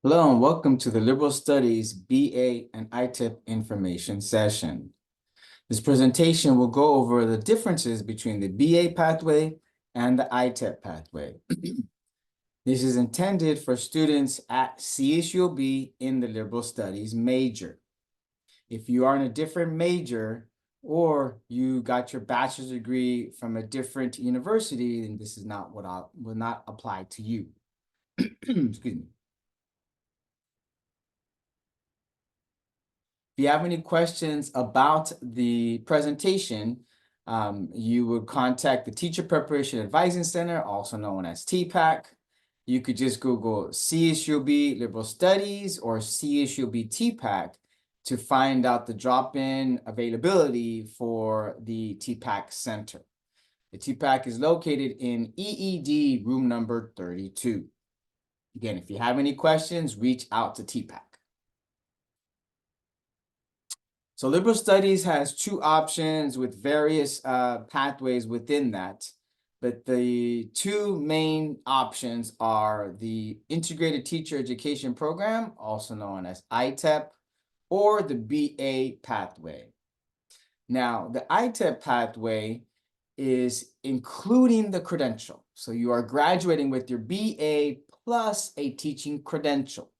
Hello and welcome to the Liberal Studies BA and ITEP information session. This presentation will go over the differences between the BA pathway and the ITEP pathway. This is intended for students at CSULB in the Liberal Studies major. If you are in a different major or you got your bachelor's degree from a different university, then this is not will not apply to you. Excuse me. If you have any questions about the presentation, you would contact the Teacher Preparation Advising Center, also known as TPAC. You could just Google CSULB Liberal Studies or CSULB TPAC to find out the drop-in availability for the TPAC Center. The TPAC is located in EED room number 32. Again, if you have any questions, reach out to TPAC. So liberal studies has two options with various pathways within that. But the two main options are the Integrated Teacher Education Program, also known as ITEP, or the BA pathway. Now, the ITEP pathway is including the credential. So you are graduating with your BA plus a teaching credential.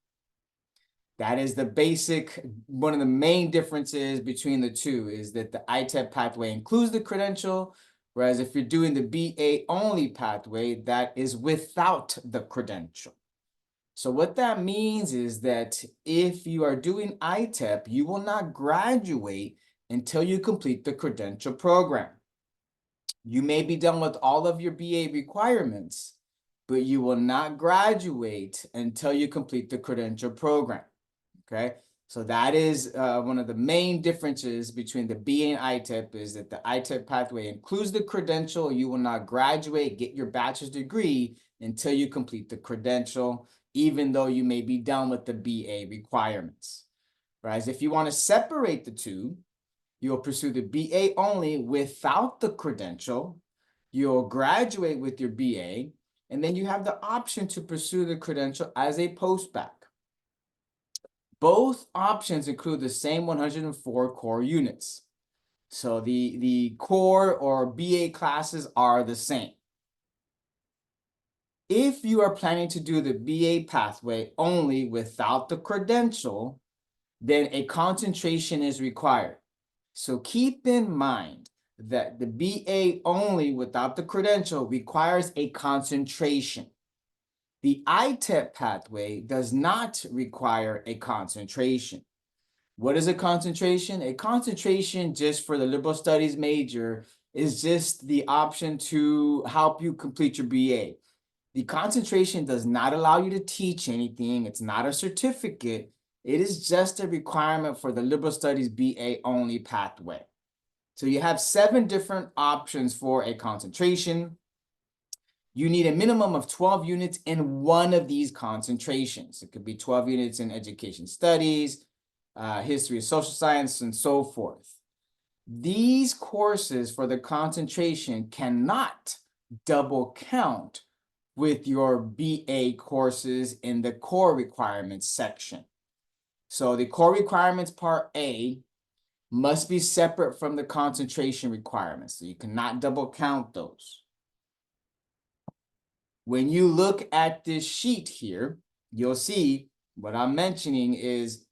That is the basic, one of the main differences between the two is that the ITEP pathway includes the credential, whereas if you're doing the BA only pathway, that is without the credential. So what that means is that if you are doing ITEP, you will not graduate until you complete the credential program. You may be done with all of your BA requirements, but you will not graduate until you complete the credential program. Okay, so that is one of the main differences between the BA and ITEP is that the ITEP pathway includes the credential. You will not graduate, get your bachelor's degree until you complete the credential, even though you may be done with the BA requirements. Whereas if you want to separate the two, you'll pursue the BA only without the credential. You'll graduate with your BA, and then you have the option to pursue the credential as a postbac. Both options include the same 104 core units. So the core or BA classes are the same. If you are planning to do the BA pathway only without the credential, then a concentration is required. So keep in mind that the BA only without the credential requires a concentration. The ITEP pathway does not require a concentration. What is a concentration? A concentration, just for the liberal studies major, is just the option to help you complete your BA. The concentration does not allow you to teach anything. It's not a certificate. It is just a requirement for the liberal studies BA only pathway. So you have 7 different options for a concentration. You need a minimum of 12 units in one of these concentrations. It could be 12 units in education studies, history of social science, and so forth. These courses for the concentration cannot double count with your BA courses in the core requirements section. So the core requirements part A must be separate from the concentration requirements. So you cannot double count those. When you look at this sheet here, you'll see what I'm mentioning is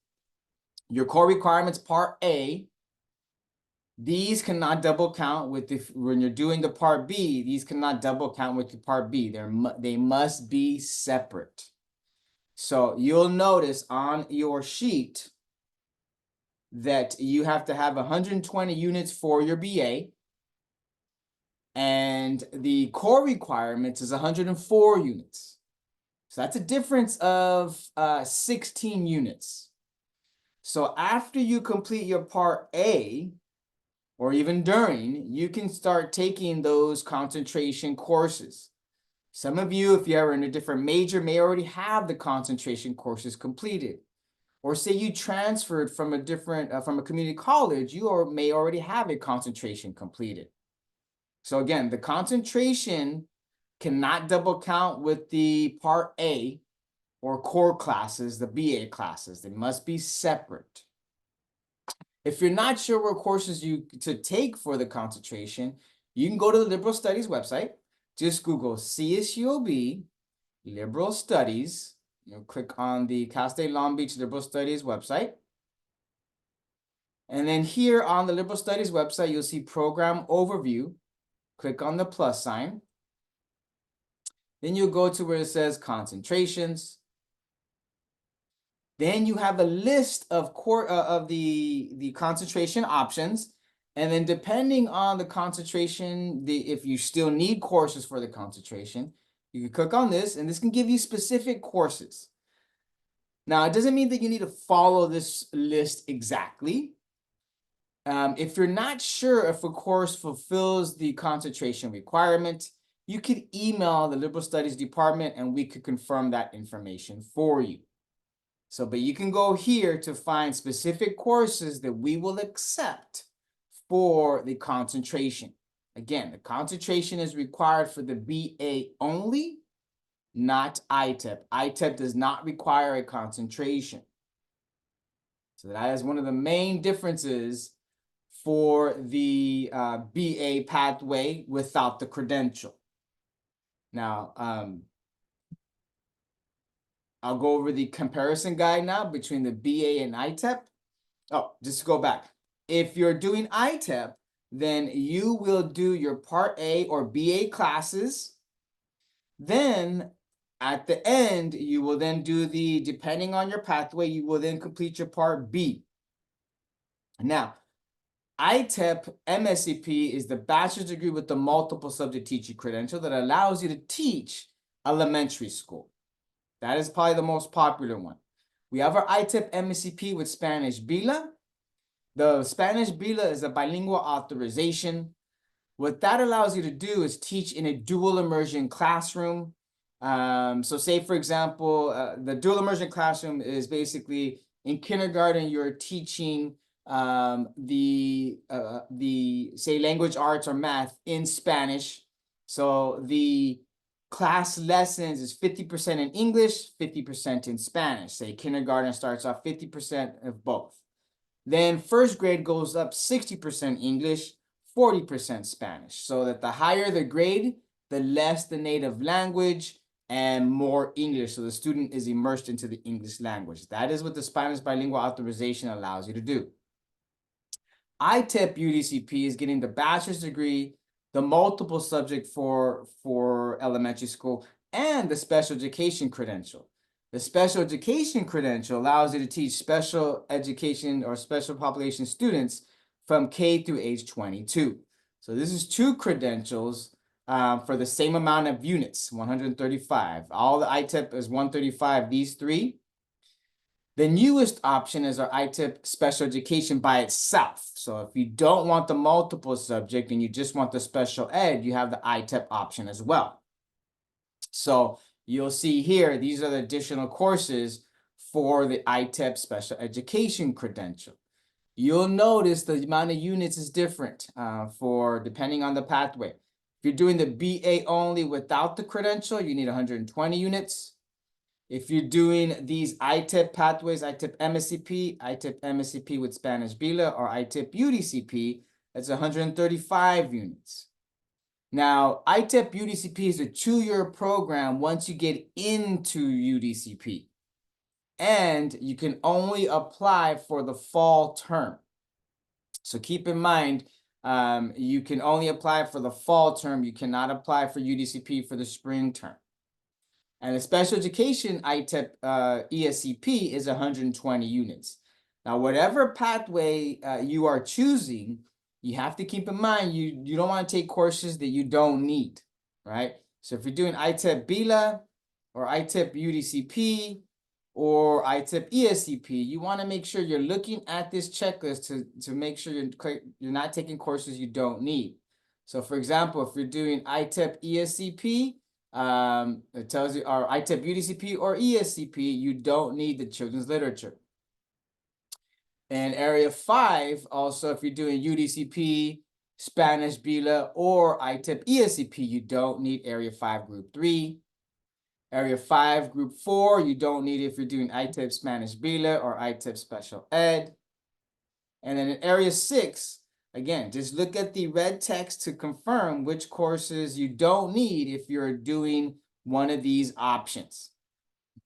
your core requirements part A. These cannot double count with when you're doing the part B. These cannot double count with the part B. They must be separate. So you'll notice on your sheet that you have to have 120 units for your BA. And the core requirements is 104 units. So that's a difference of 16 units. So after you complete your part A, or even during, you can start taking those concentration courses. Some of you, if you're in a different major, may already have the concentration courses completed. Or say you transferred from a different, from a community college, you may already have a concentration completed. So again, the concentration cannot double count with the part A. or core classes, the BA classes. They must be separate. If you're not sure what courses to take for the concentration, you can go to the Liberal Studies website. Just Google CSULB Liberal Studies. Click on the Cal State Long Beach Liberal Studies website. And then here on the Liberal Studies website, you'll see Program Overview. Click on the plus sign. Then you'll go to where it says Concentrations. Then you have a list of the concentration options. And then depending on the concentration, if you still need courses for the concentration, you can click on this, and this can give you specific courses. Now, it doesn't mean that you need to follow this list exactly. If you're not sure if a course fulfills the concentration requirement, you could email the Liberal Studies department and we could confirm that information for you. So, but you can go here to find specific courses that we will accept for the concentration. Again, the concentration is required for the BA only, not ITEP. ITEP does not require a concentration. So that is one of the main differences for the BA pathway without the credential. Now, I'll go over the comparison guide now between the BA and ITEP. Oh, just to go back. If you're doing ITEP, then you will do your Part A or BA classes. Then at the end, you will then do depending on your pathway, you will then complete your Part B. Now, ITEP MSCP is the bachelor's degree with the multiple subject teaching credential that allows you to teach elementary school. That is probably the most popular one. We have our ITEP MSCP with Spanish BILA. The Spanish BILA is a bilingual authorization. What that allows you to do is teach in a dual immersion classroom. So say, for example, the dual immersion classroom is basically in kindergarten, you're teaching say language arts or math in Spanish. So the class lessons is 50% in English, 50% in Spanish. Say kindergarten starts off 50% of both. Then first grade goes up 60% English, 40% Spanish. So that the higher the grade, the less the native language and more English. So the student is immersed into the English language. That is what the Spanish bilingual authorization allows you to do. ITEP UDCP is getting the bachelor's degree, the multiple subject for elementary school, and the special education credential. The special education credential allows you to teach special education or special population students from K through age 22. So this is 2 credentials for the same amount of units, 135. All the ITEP is 135, these 3. The newest option is our ITEP special education by itself. So if you don't want the multiple subject and you just want the special ed, you have the ITEP option as well. So you'll see here, these are the additional courses for the ITEP special education credential. You'll notice the amount of units is different depending on the pathway. If you're doing the BA only without the credential, you need 120 units. If you're doing these ITEP pathways, ITEP MSCP with Spanish BILA, or ITEP UDCP, that's 135 units. Now, ITEP UDCP is a 2-year program once you get into UDCP. And you can only apply for the fall term. So keep in mind, you can only apply for the fall term. You cannot apply for UDCP for the spring term. And the special education ITEP ESCP is 120 units. Now, whatever pathway you are choosing, you have to keep in mind, you don't want to take courses that you don't need, right? So if you're doing ITEP BILA or ITEP UDCP or ITEP ESCP, you want to make sure you're looking at this checklist to make sure you're not taking courses you don't need. So for example, if you're doing ITEP ESCP, it tells you, or ITEP UDCP or ESCP, you don't need the children's literature. And area 5, also, if you're doing UDCP, Spanish BILA, or ITEP ESCP, you don't need area 5 group 3. Area 5, Group 4, you don't need it if you're doing ITEP Spanish BILA or ITEP Special Ed. And then in Area 6, again, just look at the red text to confirm which courses you don't need if you're doing one of these options.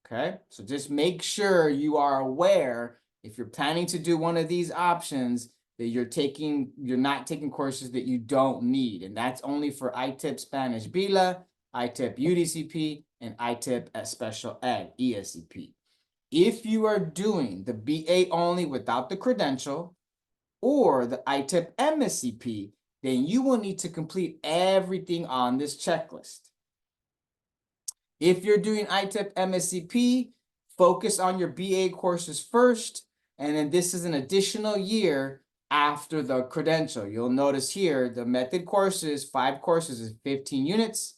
Okay, so just make sure you are aware if you're planning to do one of these options that you're not taking courses that you don't need. And that's only for ITEP Spanish BILA, ITEP UDCP, and ITEP at Special Ed, ESCP. If you are doing the BA only without the credential or the ITEP MSCP, then you will need to complete everything on this checklist. If you're doing ITEP MSCP, focus on your BA courses first, and then this is an additional year after the credential. You'll notice here the method courses, 5 courses is 15 units.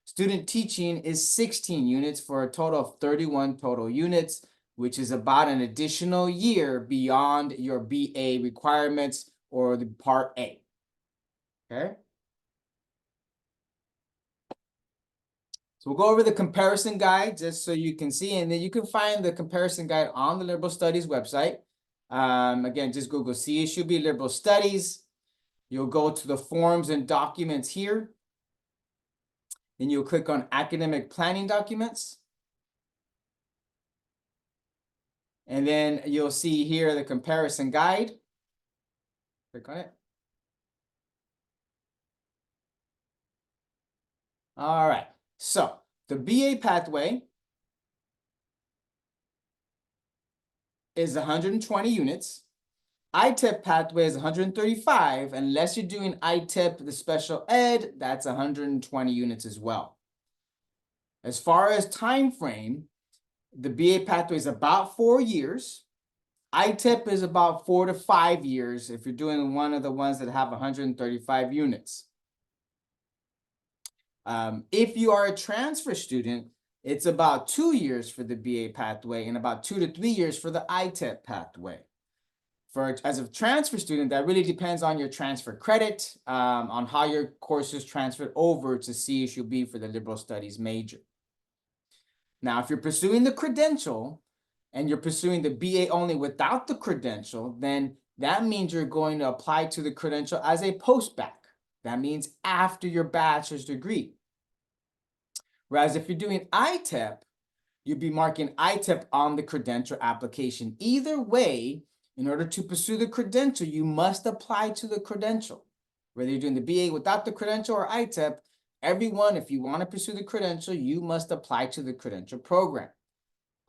Student teaching is 16 units for a total of 31 total units, which is about an additional year beyond your BA requirements or the Part A. Okay. So we'll go over the comparison guide just so you can see, and then you can find the comparison guide on the Liberal Studies website. Again, just Google CSUB Liberal Studies. You'll go to the forms and documents here. Then you'll click on academic planning documents. And then you'll see here the comparison guide. Click on it. All right. So the BA pathway is 120 units. ITEP pathway is 135, unless you're doing ITEP, the special ed, that's 120 units as well. As far as time frame, the BA pathway is about 4 years. ITEP is about 4 to 5 years if you're doing one of the ones that have 135 units. If you are a transfer student, it's about 2 years for the BA pathway and about 2 to 3 years for the ITEP pathway. As a transfer student, that really depends on your transfer credit, on how your courses transferred over to CSUB for the liberal studies major. Now, if you're pursuing the credential and you're pursuing the BA only without the credential, then that means you're going to apply to the credential as a post-bac. That means after your bachelor's degree. Whereas if you're doing ITEP, you'd be marking ITEP on the credential application. Either way, in order to pursue the credential, you must apply to the credential. Whether you're doing the BA without the credential or ITEP, everyone, if you want to pursue the credential, you must apply to the credential program.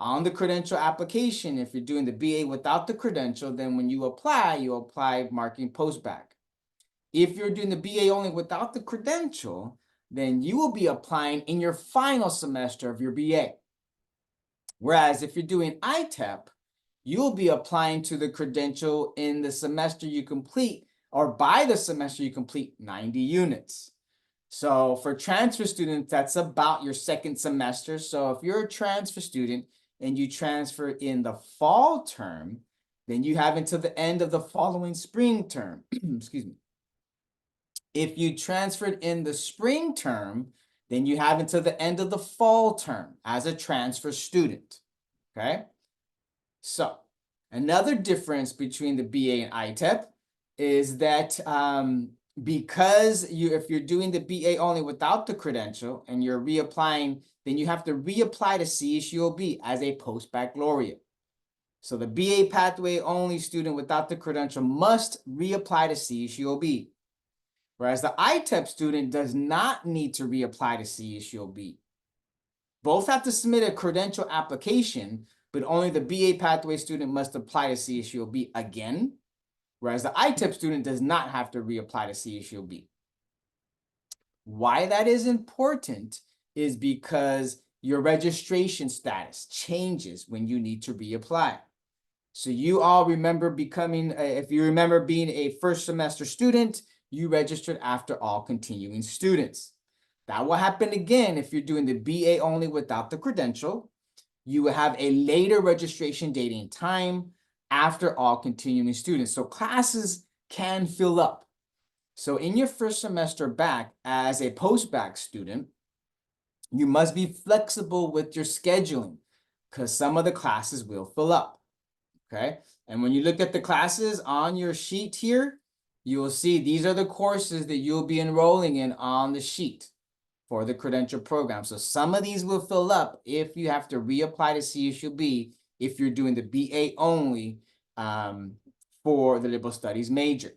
On the credential application, if you're doing the BA without the credential, then when you apply marking post-bac. If you're doing the BA only without the credential, then you will be applying in your final semester of your BA. Whereas if you're doing ITEP, you'll be applying to the credential in the semester you complete, or by the semester you complete 90 units. So for transfer students, that's about your second semester. So if you're a transfer student and you transfer in the fall term, then you have until the end of the following spring term. Excuse me. If you transferred in the spring term, then you have until the end of the fall term as a transfer student. Okay? So another difference between the BA and ITEP is that because if you're doing the BA only without the credential and you're reapplying, then you have to reapply to CSUOB as a post-baccalaureate. So the BA pathway only student without the credential must reapply to CSUOB. Whereas the ITEP student does not need to reapply to CSUOB. Both have to submit a credential application, but only the BA pathway student must apply to CSUOB again, whereas the ITEP student does not have to reapply to CSUOB. Why that is important is because your registration status changes when you need to reapply. So you all remember if you remember being a first semester student, you registered after all continuing students. That will happen again if you're doing the BA only without the credential. You will have a later registration date and time after all continuing students. So classes can fill up. So in your first semester back as a post-bac student, You must be flexible with your scheduling because some of the classes will fill up, okay? And when you look at the classes on your sheet here, you will see these are the courses that you'll be enrolling in on the sheet for the credential program. So some of these will fill up if you have to reapply to CSUB if you're doing the BA only for the liberal studies major.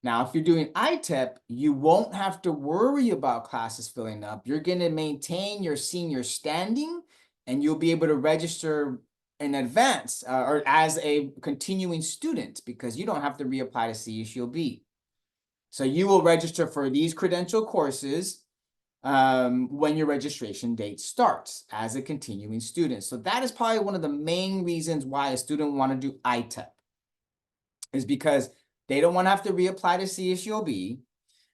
Now, if you're doing ITEP, you won't have to worry about classes filling up. You're going to maintain your senior standing, and you'll be able to register in advance or as a continuing student because you don't have to reapply to CSUB. So you will register for these credential courses when your registration date starts as a continuing student. So that is probably one of the main reasons why a student want to do ITEP is because they don't want to have to reapply to CSUB,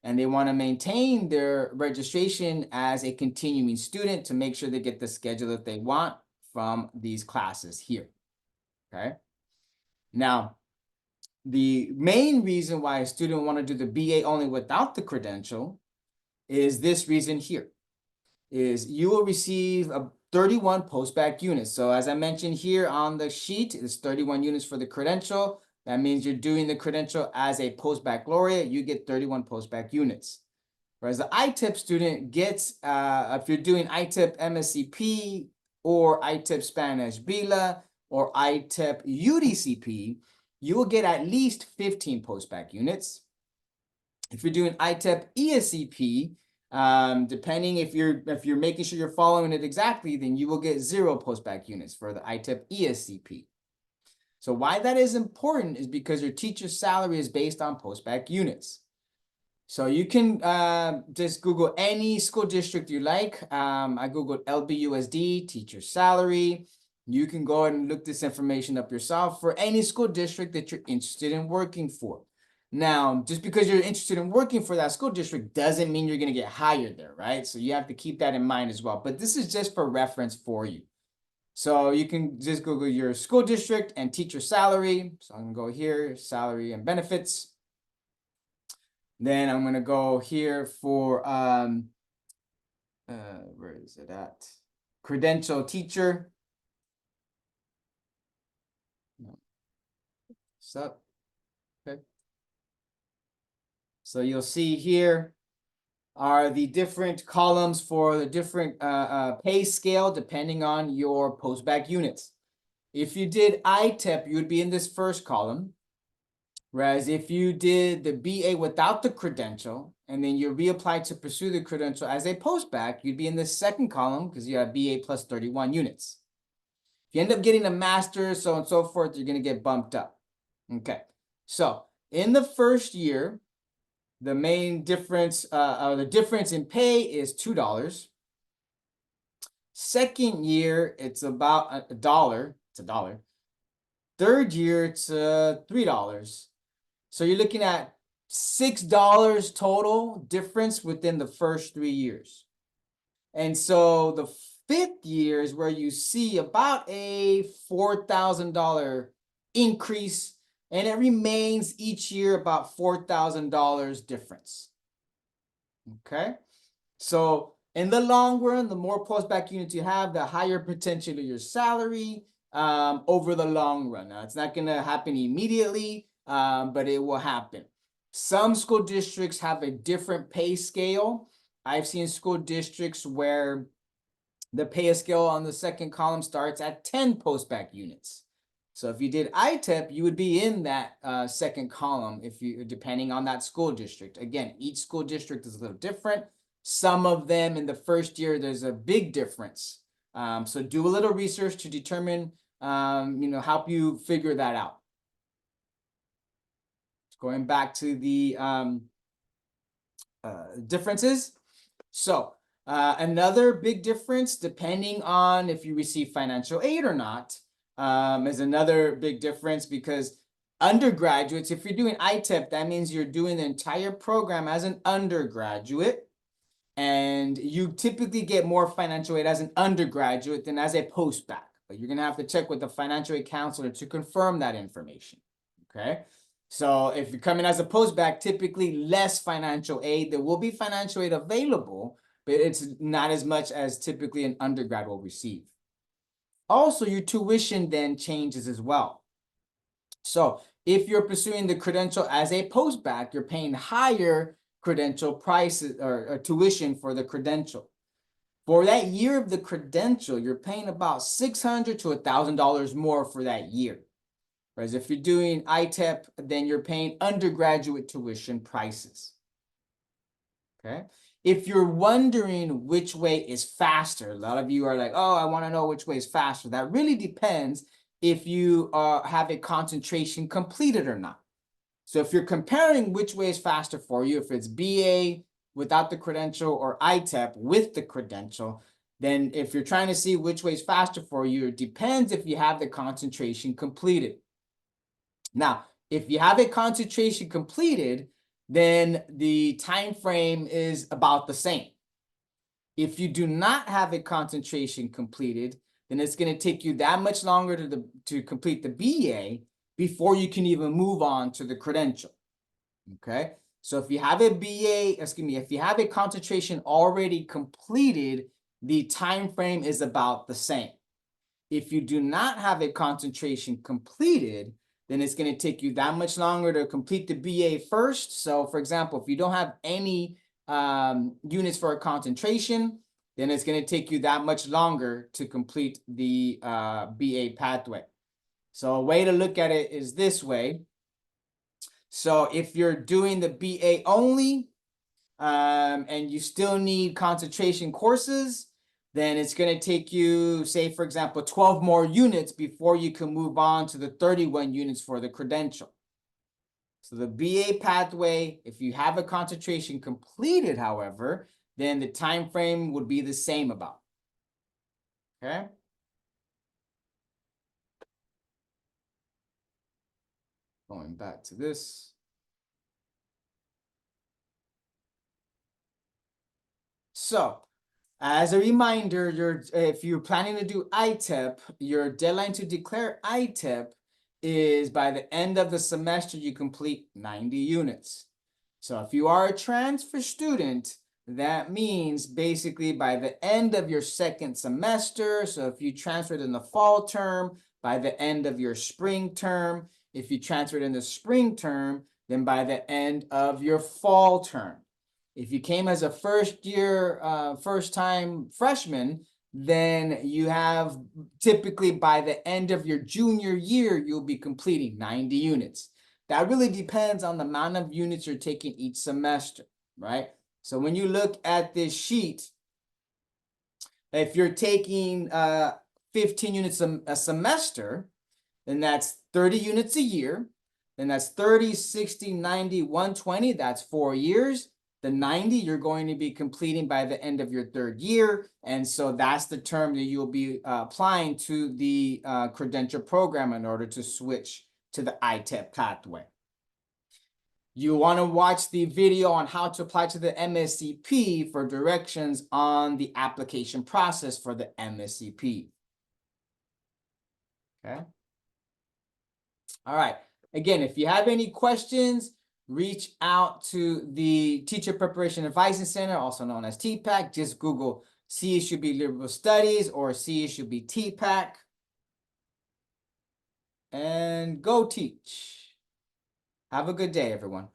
and they want to maintain their registration as a continuing student to make sure they get the schedule that they want from these classes here, okay? Now, the main reason why a student want to do the BA only without the credential is this reason here, is you will receive a 31 post-bac units. So as I mentioned here on the sheet, it's 31 units for the credential. That means you're doing the credential as a post-baccalaureate, you get 31 post-bac units. Whereas the ITEP student gets, if you're doing ITEP MSCP or ITEP Spanish BILA or ITEP UDCP, you will get at least 15 post-bac units. If you're doing ITEP ESCP, depending if you're making sure you're following it exactly, then you will get 0 post-bac units for the ITEP ESCP. So why that is important is because your teacher's salary is based on post-bac units. So you can just Google any school district you like. I Googled LBUSD, teacher salary. You can go ahead and look this information up yourself for any school district that you're interested in working for. Now, just because you're interested in working for that school district doesn't mean you're going to get hired there, right? So you have to keep that in mind as well. But this is just for reference for you. So you can just Google your school district and teacher salary. So I'm going to go here, salary and benefits. Then I'm going to go here for, where is it at? Credential teacher. What's up? Okay. So you'll see here are the different columns for the different pay scale depending on your post-bac units. If you did ITEP, you would be in this first column. Whereas if you did the BA without the credential, and then you reapplied to pursue the credential as a post-bac, you'd be in the second column because you have BA plus 31 units. If you end up getting a master's, so on and so forth, you're going to get bumped up. Okay, so in the first year, the main difference, the difference in pay is $2. Second year, it's about $1. It's $1. Third year, it's $3. So you're looking at $6 total difference within the first 3 years. And so the fifth year is where you see about a $4,000 increase, and it remains each year about $4,000 difference. Okay, so in the long run, the more post-bac units you have, the higher potential of your salary over the long run. Now, it's not going to happen immediately, but it will happen. Some school districts have a different pay scale. I've seen school districts where the pay scale on the second column starts at 10 post-bac units. So if you did ITEP, you would be in that second column if you, depending on that school district. Again, each school district is a little different. Some of them in the first year, there's a big difference. So do a little research to determine, help you figure that out. Going back to the differences. So another big difference, depending on if you receive financial aid or not, is another big difference because undergraduates, if you're doing ITEP, that means you're doing the entire program as an undergraduate, and you typically get more financial aid as an undergraduate than as a post-bac. But you're going to have to check with the financial aid counselor to confirm that information. Okay. So if you're coming as a post-bac, typically less financial aid. There will be financial aid available, but it's not as much as typically an undergrad will receive. Also, your tuition then changes as well. So if you're pursuing the credential as a postbac, you're paying higher credential prices or tuition for the credential. For that year of the credential, you're paying about $600 to $1,000 more for that year. Whereas if you're doing ITEP, then you're paying undergraduate tuition prices. Okay. If you're wondering which way is faster, a lot of you are like, oh, I want to know which way is faster. That really depends if you have a concentration completed or not. So if you're comparing which way is faster for you, if it's BA without the credential or ITEP with the credential, then if you're trying to see which way is faster for you, it depends if you have the concentration completed. Now, if you have a concentration completed, then the time frame is about the same. If you do not have a concentration completed, then it's going to take you that much longer to complete the BA before you can even move on to the credential. Okay, so if you have a BA, if you have a concentration already completed, the time frame is about the same. If you do not have a concentration completed, then it's going to take you that much longer to complete the BA first. So for example, if you don't have any units for a concentration, then it's going to take you that much longer to complete the BA pathway. So a way to look at it is this way. So if you're doing the BA only and you still need concentration courses, then it's going to take you, say, for example, 12 more units before you can move on to the 31 units for the credential. So the BA pathway, if you have a concentration completed, however, then the time frame would be the same about. Okay. Going back to this. So as a reminder, if you're planning to do ITEP, your deadline to declare ITEP is by the end of the semester, you complete 90 units. So if you are a transfer student, that means basically by the end of your second semester, so if you transferred in the fall term, by the end of your spring term, if you transferred in the spring term, then by the end of your fall term. If you came as a first-time freshman, then you have typically by the end of your junior year, you'll be completing 90 units. That really depends on the amount of units you're taking each semester, right? So when you look at this sheet, if you're taking 15 units a semester, then that's 30 units a year. Then that's 30, 60, 90, 120. That's 4 years. The 90 you're going to be completing by the end of your third year. And so that's the term that you'll be applying to the credential program in order to switch to the ITEP pathway. You want to watch the video on how to apply to the MSCP for directions on the application process for the MSCP. Okay. All right. Again, if you have any questions, reach out to the Teacher Preparation Advising Center, also known as TPAC. Just Google CSUB Liberal Studies or CSUB TPAC. And go teach. Have a good day, everyone.